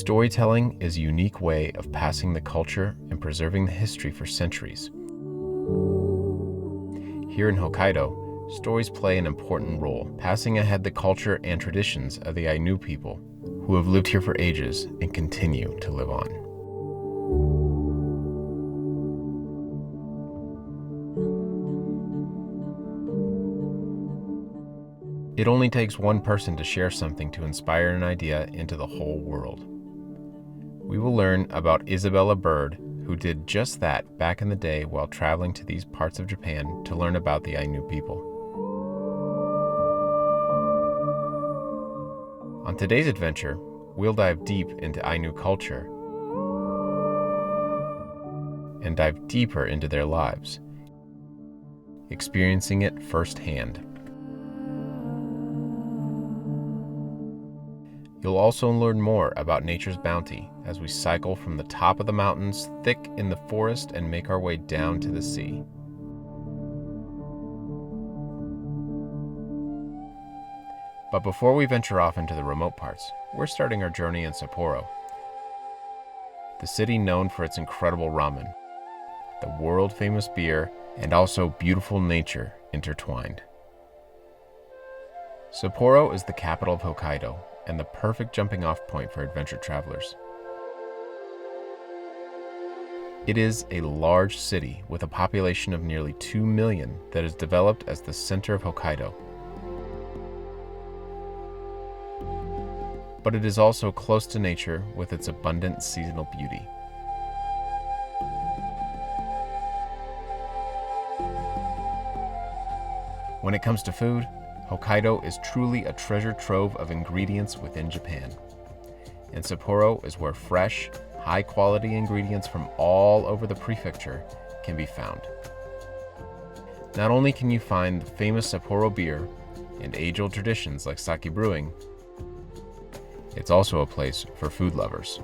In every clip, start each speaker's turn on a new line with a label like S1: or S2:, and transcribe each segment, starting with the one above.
S1: Storytelling is a unique way of passing the culture and preserving the history for centuries. Here in Hokkaido, stories play an important role, passing ahead the culture and traditions of the Ainu people who have lived here for ages and continue to live on. It only takes one person to share something to inspire an idea into the whole world. We will learn about Isabella Bird, who did just that back in the day while traveling to these parts of Japan to learn about the Ainu people. On today's adventure, we'll dive deep into Ainu culture and dive deeper into their lives, experiencing it firsthand. You'll also learn more about nature's bounty as we cycle from the top of the mountains thick in the forest and make our way down to the sea. But before we venture off into the remote parts, we're starting our journey in Sapporo, the city known for its incredible ramen, the world-famous beer, and also beautiful nature intertwined. Sapporo is the capital of Hokkaido and the perfect jumping-off point for adventure travelers. It is a large city with a population of nearly 2 million that is developed as the center of Hokkaido. But it is also close to nature with its abundant seasonal beauty. When it comes to food, Hokkaido is truly a treasure trove of ingredients within Japan. And Sapporo is where fresh, high-quality ingredients from all over the prefecture can be found. Not only can you find the famous Sapporo beer and age-old traditions like sake brewing, it's also a place for food lovers.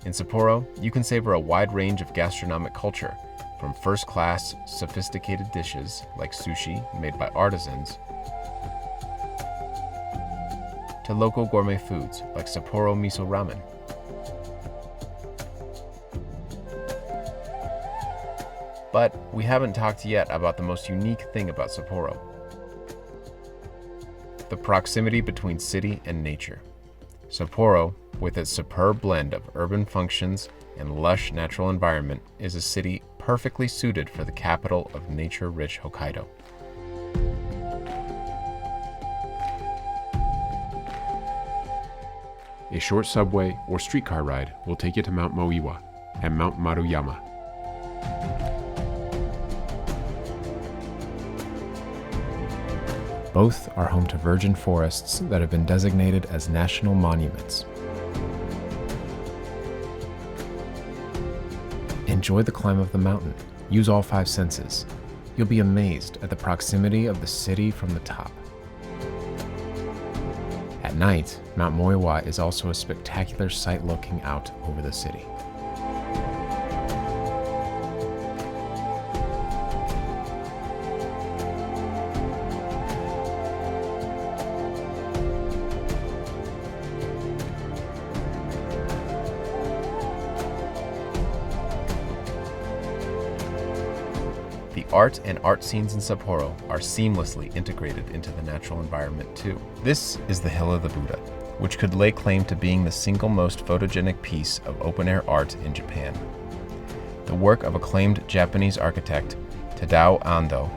S1: In Sapporo, you can savor a wide range of gastronomic culture, from first-class, sophisticated dishes like sushi made by artisans, to local gourmet foods like Sapporo miso ramen. But we haven't talked yet about the most unique thing about Sapporo: the proximity between city and nature. Sapporo, with its superb blend of urban functions and lush natural environment, is a city perfectly suited for the capital of nature-rich Hokkaido.
S2: A short subway or streetcar ride will take you to Mount Moiwa and Mount Maruyama.
S1: Both are home to virgin forests that have been designated as national monuments. Enjoy the climb of the mountain. Use all 5 senses. You'll be amazed at the proximity of the city from the top. At night, Mount Moiwa is also a spectacular sight looking out over the city. The art and art scenes in Sapporo are seamlessly integrated into the natural environment too. This is the Hill of the Buddha, which could lay claim to being the single most photogenic piece of open-air art in Japan. The work of acclaimed Japanese architect Tadao Ando,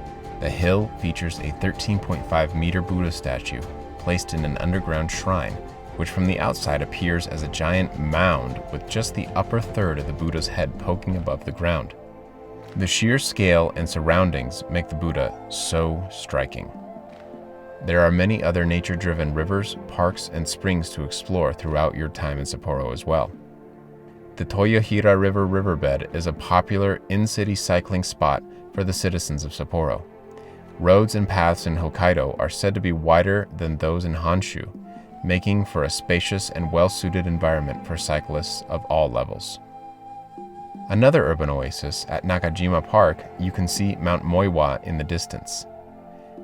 S1: the hill features a 13.5-meter Buddha statue placed in an underground shrine, which from the outside appears as a giant mound with just the upper third of the Buddha's head poking above the ground. The sheer scale and surroundings make the Buddha so striking. There are many other nature-driven rivers, parks, and springs to explore throughout your time in Sapporo as well. The Toyohira River riverbed is a popular in-city cycling spot for the citizens of Sapporo. Roads and paths in Hokkaido are said to be wider than those in Honshu, making for a spacious and well-suited environment for cyclists of all levels. Another urban oasis at Nakajima Park, you can see Mount Moiwa in the distance.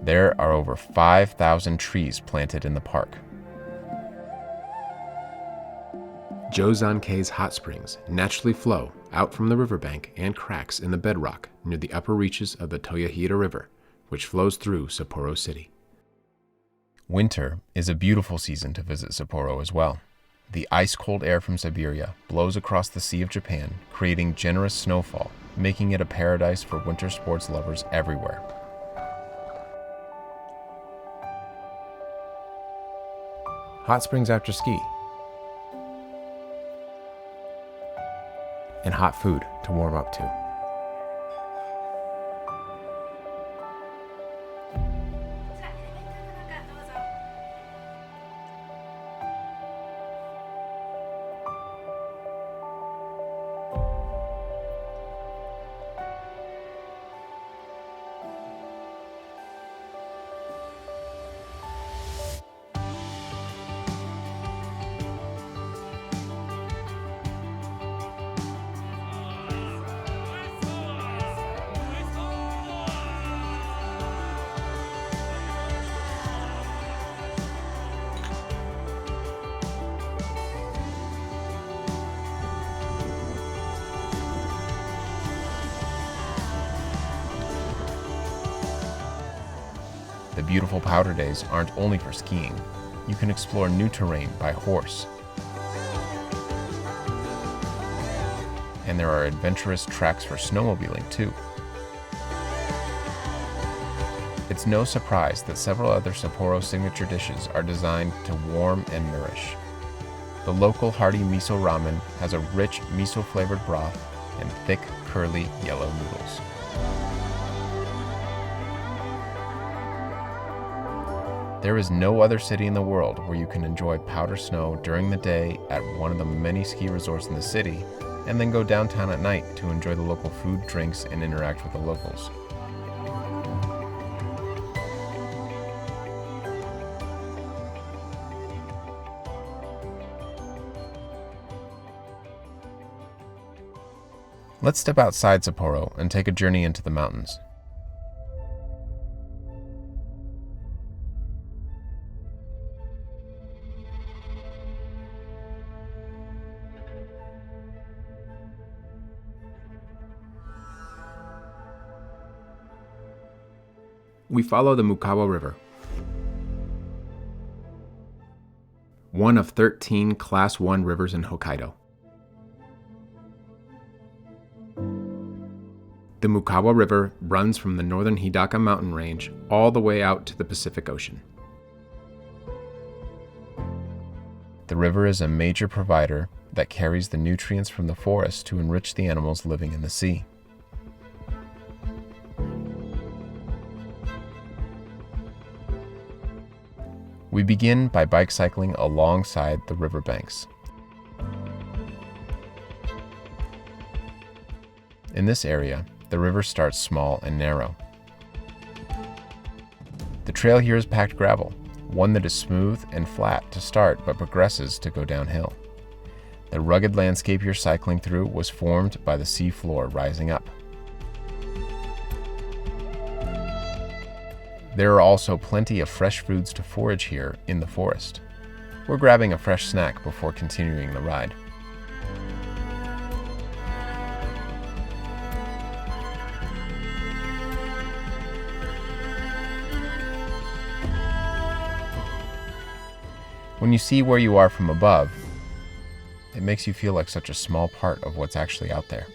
S1: There are over 5,000 trees planted in the park.
S2: Jozankei's hot springs naturally flow out from the riverbank and cracks in the bedrock near the upper reaches of the Toyohira River, which flows through Sapporo City.
S1: Winter is a beautiful season to visit Sapporo as well. The ice-cold air from Siberia blows across the Sea of Japan, creating generous snowfall, making it a paradise for winter sports lovers everywhere. Hot springs after ski, and hot food to warm up to. The beautiful powder days aren't only for skiing. You can explore new terrain by horse. And there are adventurous tracks for snowmobiling too. It's no surprise that several other Sapporo signature dishes are designed to warm and nourish. The local hearty miso ramen has a rich miso-flavored broth and thick, curly yellow noodles. There is no other city in the world where you can enjoy powder snow during the day at one of the many ski resorts in the city, and then go downtown at night to enjoy the local food, drinks, and interact with the locals. Let's step outside Sapporo and take a journey into the mountains. We follow the Mukawa River, one of 13 Class 1 rivers in Hokkaido. The Mukawa River runs from the northern Hidaka mountain range all the way out to the Pacific Ocean. The river is a major provider that carries the nutrients from the forest to enrich the animals living in the sea. We begin by bike cycling alongside the riverbanks. In this area, the river starts small and narrow. The trail here is packed gravel, one that is smooth and flat to start but progresses to go downhill. The rugged landscape you're cycling through was formed by the sea floor rising up. There are also plenty of fresh foods to forage here in the forest. We're grabbing a fresh snack before continuing the ride. When you see where you are from above, it makes you feel like such a small part of what's actually out there.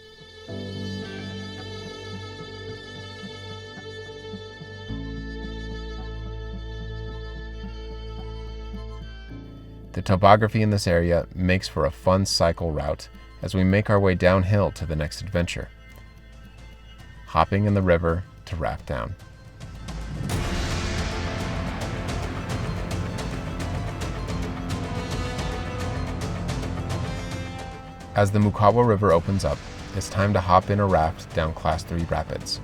S1: The topography in this area makes for a fun cycle route as we make our way downhill to the next adventure, hopping in the river to raft down. As the Mukawa River opens up, it's time to hop in a raft down Class 3 rapids.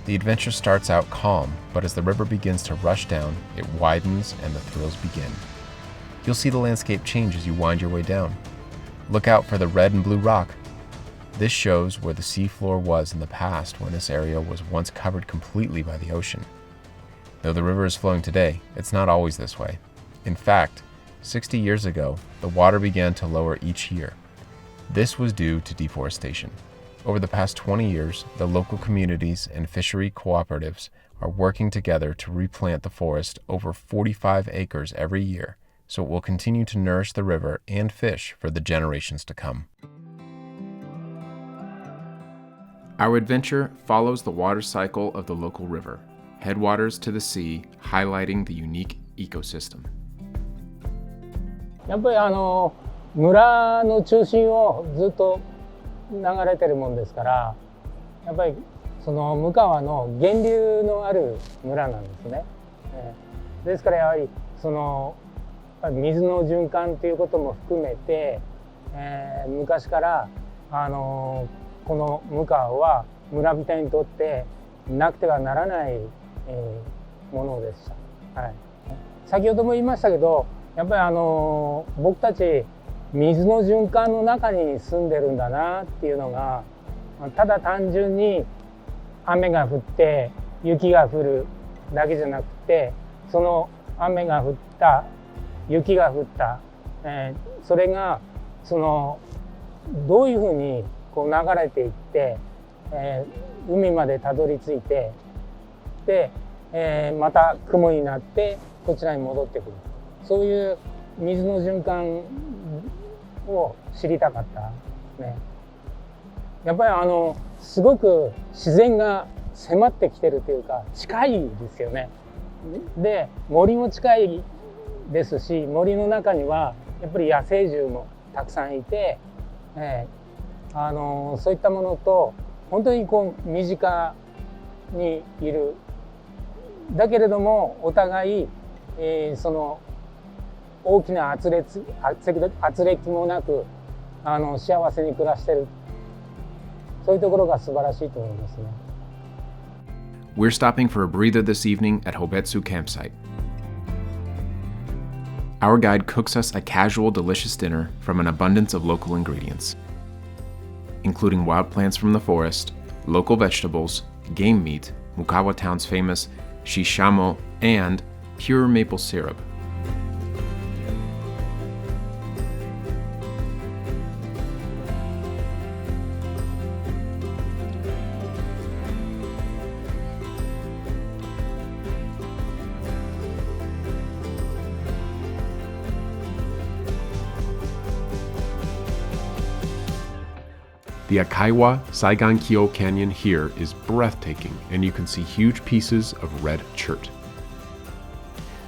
S1: The adventure starts out calm, but as the river begins to rush down, it widens and the thrills begin. You'll see the landscape change as you wind your way down. Look out for the red and blue rock. This shows where the seafloor was in the past when this area was once covered completely by the ocean. Though the river is flowing today, it's not always this way. In fact, 60 years ago, the water began to lower each year. This was due to deforestation. Over the past 20 years, the local communities and fishery cooperatives are working together to replant the forest over 45 acres every year, so it will continue to nourish the river and fish for the generations to come.
S2: Our adventure follows the water cycle of the local river, headwaters to the sea, highlighting the unique ecosystem.
S3: やっぱり村の中心をずっと流れてるもんですから、やっぱりその向川の源流のある村なんですね。ですからやはりその水の循環ということも含めて、昔からこの向川は村人にとってなくてはならない、ものでした。はい、先ほども言いましたけど、やっぱり僕たち水の循環の中に住んでるんだなっていうのが、ただ単純に雨が降って雪が降るだけじゃなくて、その雨が降った雪が降った、それがそのどういうふうにこう流れていって、海までたどり着いて、で、また雲になってこちらに戻ってくる、そういう水の循環を知りたかったね。やっぱりすごく自然が迫ってきてるというか近いですよね。で森も近いですし、森の中にはやっぱり野生獣もたくさんいて、そういったものと本当にこう身近にいる。だけれどもお互い、その大きな圧力もなく幸せに暮らしてる、そういうところが素晴らしいと思いますね。
S2: We're stopping for a breather this evening at Hobetsu Campsite. Our guide cooks us a casual, delicious dinner from an abundance of local ingredients, including wild plants from the forest, local vegetables, game meat, Mukawa Town's famous shishamo, and pure maple syrup. The Akaiwa Saigankyo Canyon here is breathtaking, and you can see huge pieces of red chert.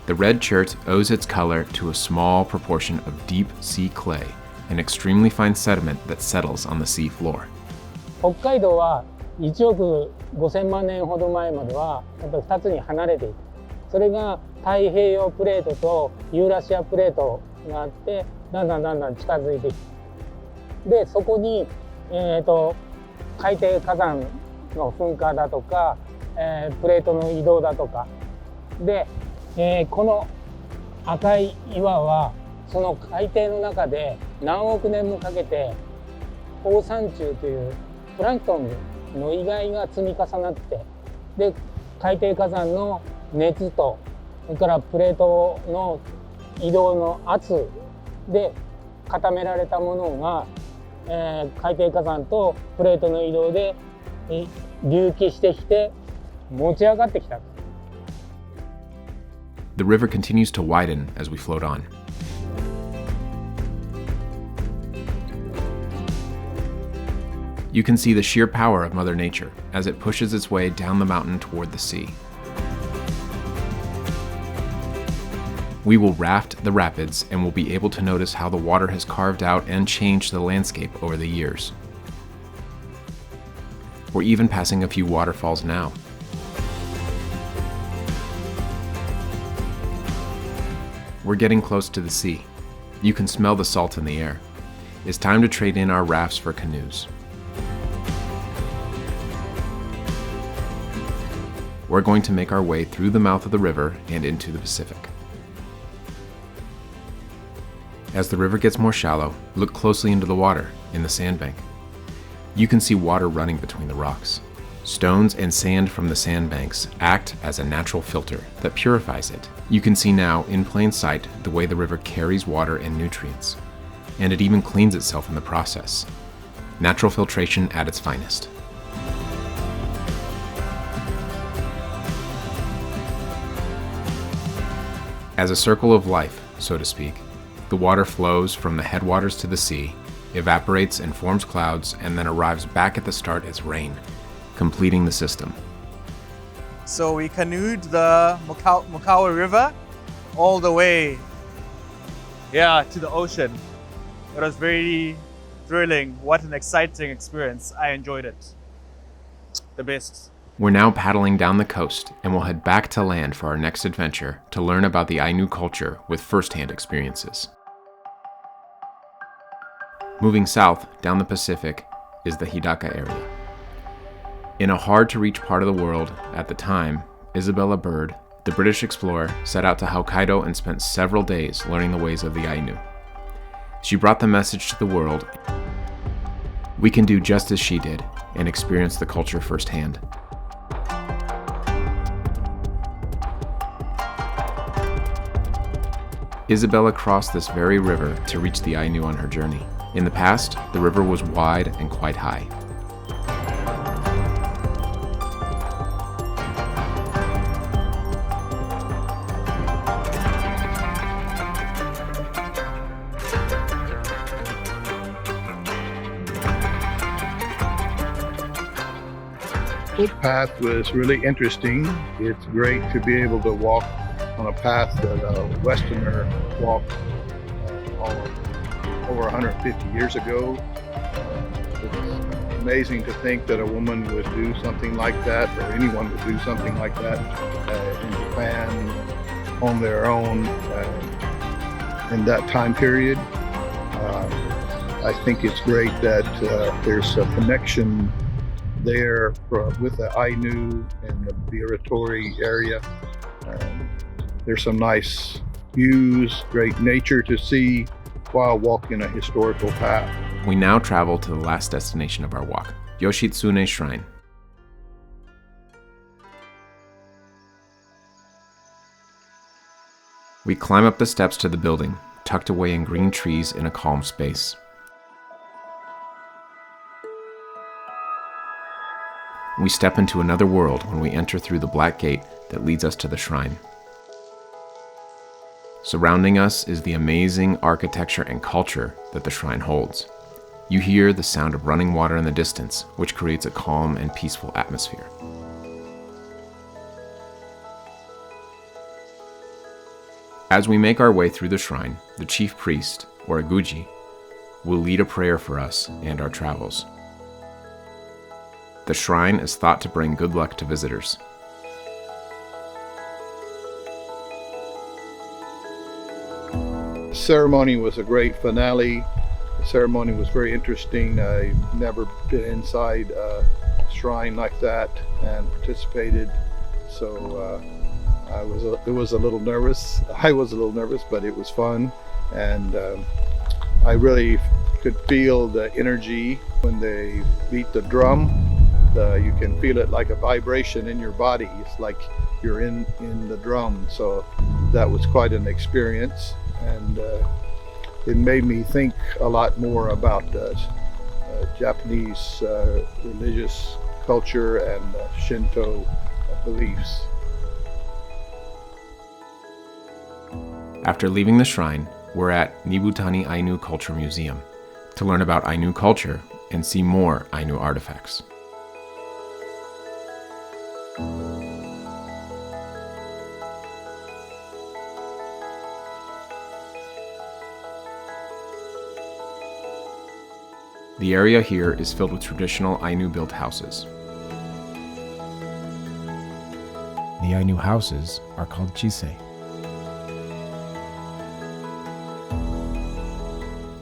S2: The red chert owes its color to a small proportion of deep sea clay, an extremely fine sediment that settles on the sea floor.
S3: 北海道は1億5000万年ほど前まではやっぱり2つに離れていた。それが太平洋プレートとユーラシアプレートがあって、だんだん近づいてきて、でそこに海底火山の噴火だとか、プレートの移動だとかで、この赤い岩はその海底の中で何億年もかけて放散虫というプランクトンの遺骸が積み重なって、で海底火山の熱とそれからプレートの移動の圧で固められたものが、海底火山とプレートの移動で隆起してきて持ち上がってきた。
S2: The river continues to widen as we float on. You can see the sheer power of Mother Nature as it pushes its way down the mountain toward the sea. We will raft the rapids and will be able to notice how the water has carved out and changed the landscape over the years. We're even passing a few waterfalls now. We're getting close to the sea. You can smell the salt in the air. It's time to trade in our rafts for canoes. We're going to make our way through the mouth of the river and into the Pacific. As the river gets more shallow, look closely into the water in the sandbank. You can see water running between the rocks. Stones and sand from the sandbanks act as a natural filter that purifies it. You can see now, in plain sight, the way the river carries water and nutrients. And it even cleans itself in the process. Natural filtration at its finest. As a circle of life, so to speak, the water flows from the headwaters to the sea, evaporates and forms clouds, and then arrives back at the start as rain, completing the system.
S4: So we canoed the Mukawa River all the way to the ocean. It was very thrilling. What an exciting experience. I enjoyed it. The best.
S2: We're now paddling down the coast and we'll head back to land for our next adventure to learn about the Ainu culture with first-hand experiences. Moving south down the Pacific is the Hidaka area. In a hard-to-reach part of the world at the time, Isabella Bird, the British explorer, set out to Hokkaido and spent several days learning the ways of the Ainu. She brought the message to the world. We can do just as she did and experience the culture firsthand. Isabella crossed this very river to reach the Ainu on her journey. In the past, the river was wide and quite high.
S5: Footpath was really interesting. It's great to be able to walk on a path that a Westerner walked over 150 years ago. It's amazing to think that a woman would do something like that, or anyone would do something like that in Japan on their own in that time period. I think it's great that there's a connection there with the Ainu and the Biratori area. There's some nice views, great nature to see while walking a historical path.
S2: We now travel to the last destination of our walk, Yoshitsune Shrine. We climb up the steps to the building, tucked away in green trees in a calm space. We step into another world when we enter through the black gate that leads us to the shrine. Surrounding us is the amazing architecture and culture that the shrine holds. You hear the sound of running water in the distance, which creates a calm and peaceful atmosphere. As we make our way through the shrine, the chief priest, or Aguji, will lead a prayer for us and our travels. The shrine is thought to bring good luck to visitors.
S5: The ceremony was a great finale. The ceremony was very interesting. I've never been inside a shrine like that and participated, so it was a little nervous. I was a little nervous, but it was fun, and I really could feel the energy when they beat the drum. You can feel it like a vibration in your body. It's like you're in the drum. So that was quite an experience, and it made me think a lot more about Japanese religious culture and Shinto beliefs.
S2: After leaving the shrine, we're at Nibutani Ainu Culture Museum to learn about Ainu culture and see more Ainu artifacts. The area here is filled with traditional Ainu-built houses. The Ainu houses are called chisei.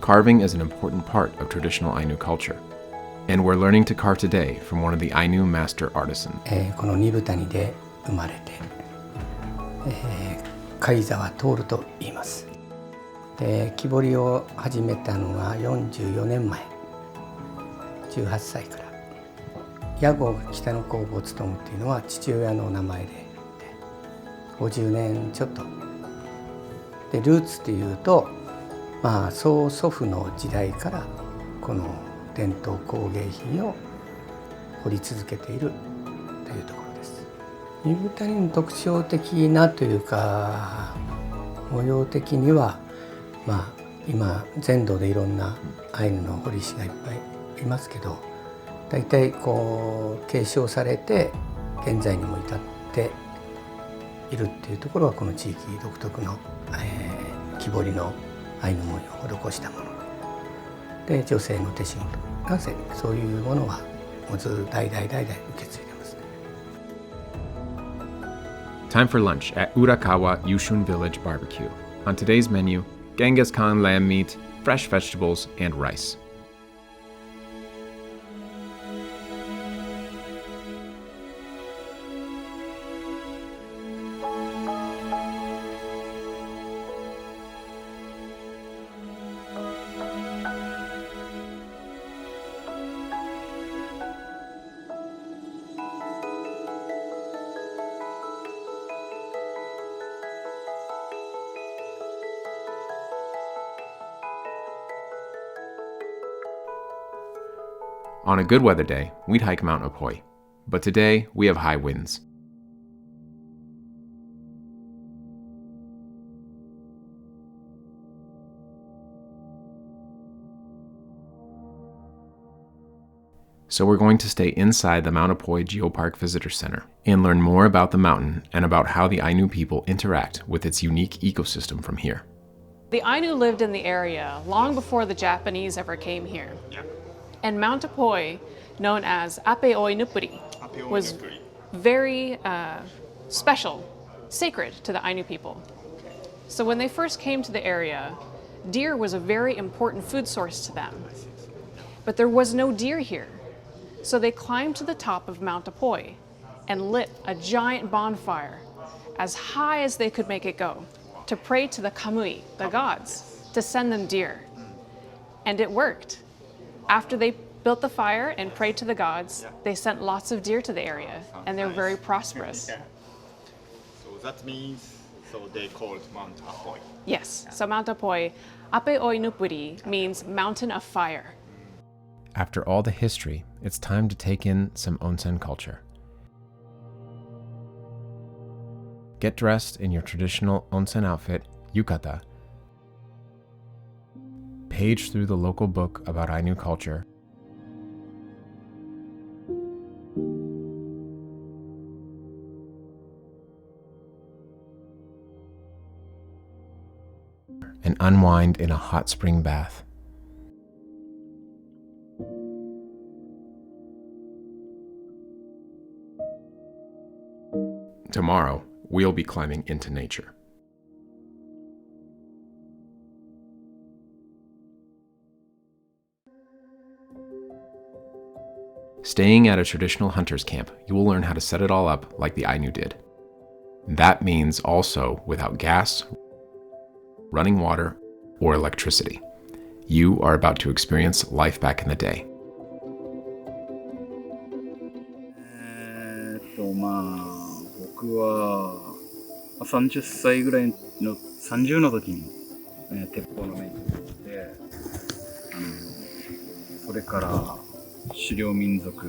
S2: Carving is an important part of traditional Ainu culture, and we're learning to carve today from one of the Ainu master artisans.
S6: このニブタニで生まれて、貝沢徹と言います。で、木彫りを始めたのが44年前。18歳から屋号が北の工房勤っていうのは父親の名前で50年ちょっとで、ルーツっていうと、曽祖父の時代からこの伝統工芸品を掘り続けているというところです。ニュータニの特徴的なというか模様的には、今全土でいろんなアイヌの彫り師がいっぱいいますけど、大体こう継承されて現在にも至っているっていうところはこの地域独特の、木彫りのアイヌ文様を施したもので、女性の手仕事なんせそういうものはもうずっと代々受け継いでますね。
S2: Time for lunch at Urakawa Yushun Village Barbecue. On today's menu, Genghis Khan lamb meat, fresh vegetables, and rice. On a good weather day, we'd hike Mount Opoi, but today we have high winds. So we're going to stay inside the Mount Opoi Geopark Visitor Center and learn more about the mountain and about how the Ainu people interact with its unique ecosystem from here.
S7: The Ainu lived in the area long before the Japanese ever came here. And Mount Opoi, known as Apeoi Nupuri, was very special, sacred to the Ainu people. So when they first came to the area, deer was a very important food source to them. But there was no deer here. So they climbed to the top of Mount Opoi and lit a giant bonfire as high as they could make it go to pray to the Kamui, the gods, to send them deer. And it worked. After they built the fire and prayed to the gods, they sent lots of deer to the area, and they're very prosperous.
S8: So that means, they call it Mount Opoi.
S7: Yes, so Mount Opoi, Apeoi Nupuri, means mountain of fire.
S1: After all the history, it's time to take in some onsen culture. Get dressed in your traditional onsen outfit, yukata, page through the local book about Ainu culture, and unwind in a hot spring bath.
S2: Tomorrow, we'll be climbing into nature. Staying at a traditional hunter's camp, you will learn how to set it all up like the Ainu did. That means also without gas, running water, or electricity. You are about to experience life back in the day.
S9: 僕は30歳ぐらいの30の時に、鉄砲の免許を取ってそれから狩猟民族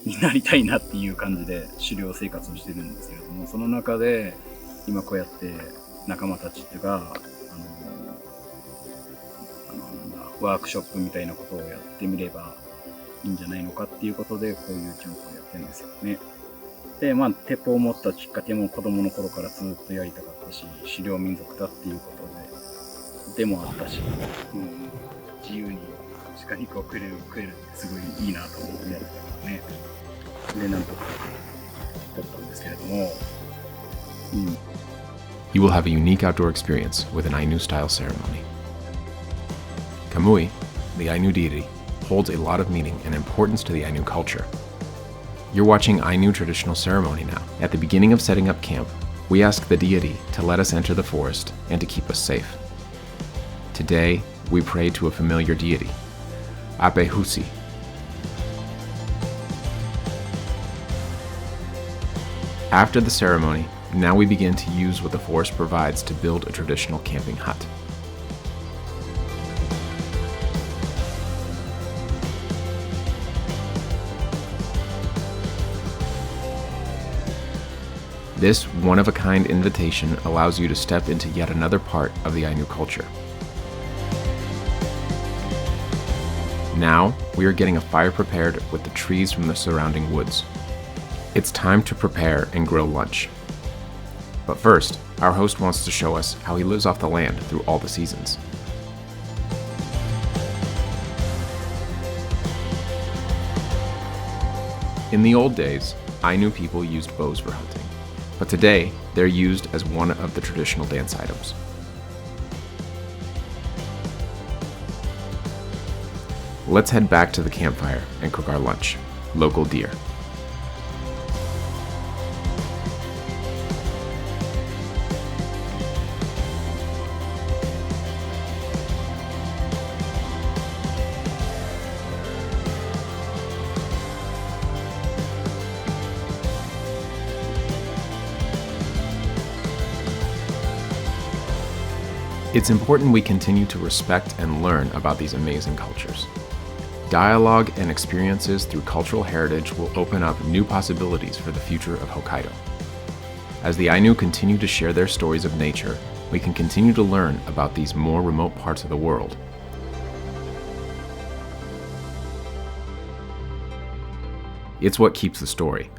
S9: になりたいなっていう感じで狩猟生活をしてるんですけれども、その中で今こうやって仲間たちがワークショップみたいなことをやってみればいいんじゃないのかっていうことでこういうキャンプをやってるんですよね。で、鉄砲を持ったきっかけも子供の頃からずっとやりたかったし、狩猟民族だっていうことでもあったし、自由に鹿肉を食えるってすごいいいなと思ってやってたからね。で、なんとか取ったんですけれども、
S2: You will have a unique outdoor experience with an Ainu-style ceremony. Kamui, the Ainu deity, holds a lot of meaning and importance to the Ainu culture. You're watching Ainu traditional ceremony now. At the beginning of setting up camp, we ask the deity to let us enter the forest and to keep us safe. Today, we pray to a familiar deity, Ape Husi. After the ceremony, now we begin to use what the forest provides to build a traditional camping hut. This one-of-a-kind invitation allows you to step into yet another part of the Ainu culture. Now, we are getting a fire prepared with the trees from the surrounding woods. It's time to prepare and grill lunch. But first, our host wants to show us how he lives off the land through all the seasons. In the old days, Ainu people used bows for hunting, but today they're used as one of the traditional dance items. Let's head back to the campfire and cook our lunch, local deer. It's important we continue to respect and learn about these amazing cultures. Dialogue and experiences through cultural heritage will open up new possibilities for the future of Hokkaido. As the Ainu continue to share their stories of nature, we can continue to learn about these more remote parts of the world. It's what keeps the story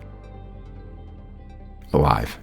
S2: alive.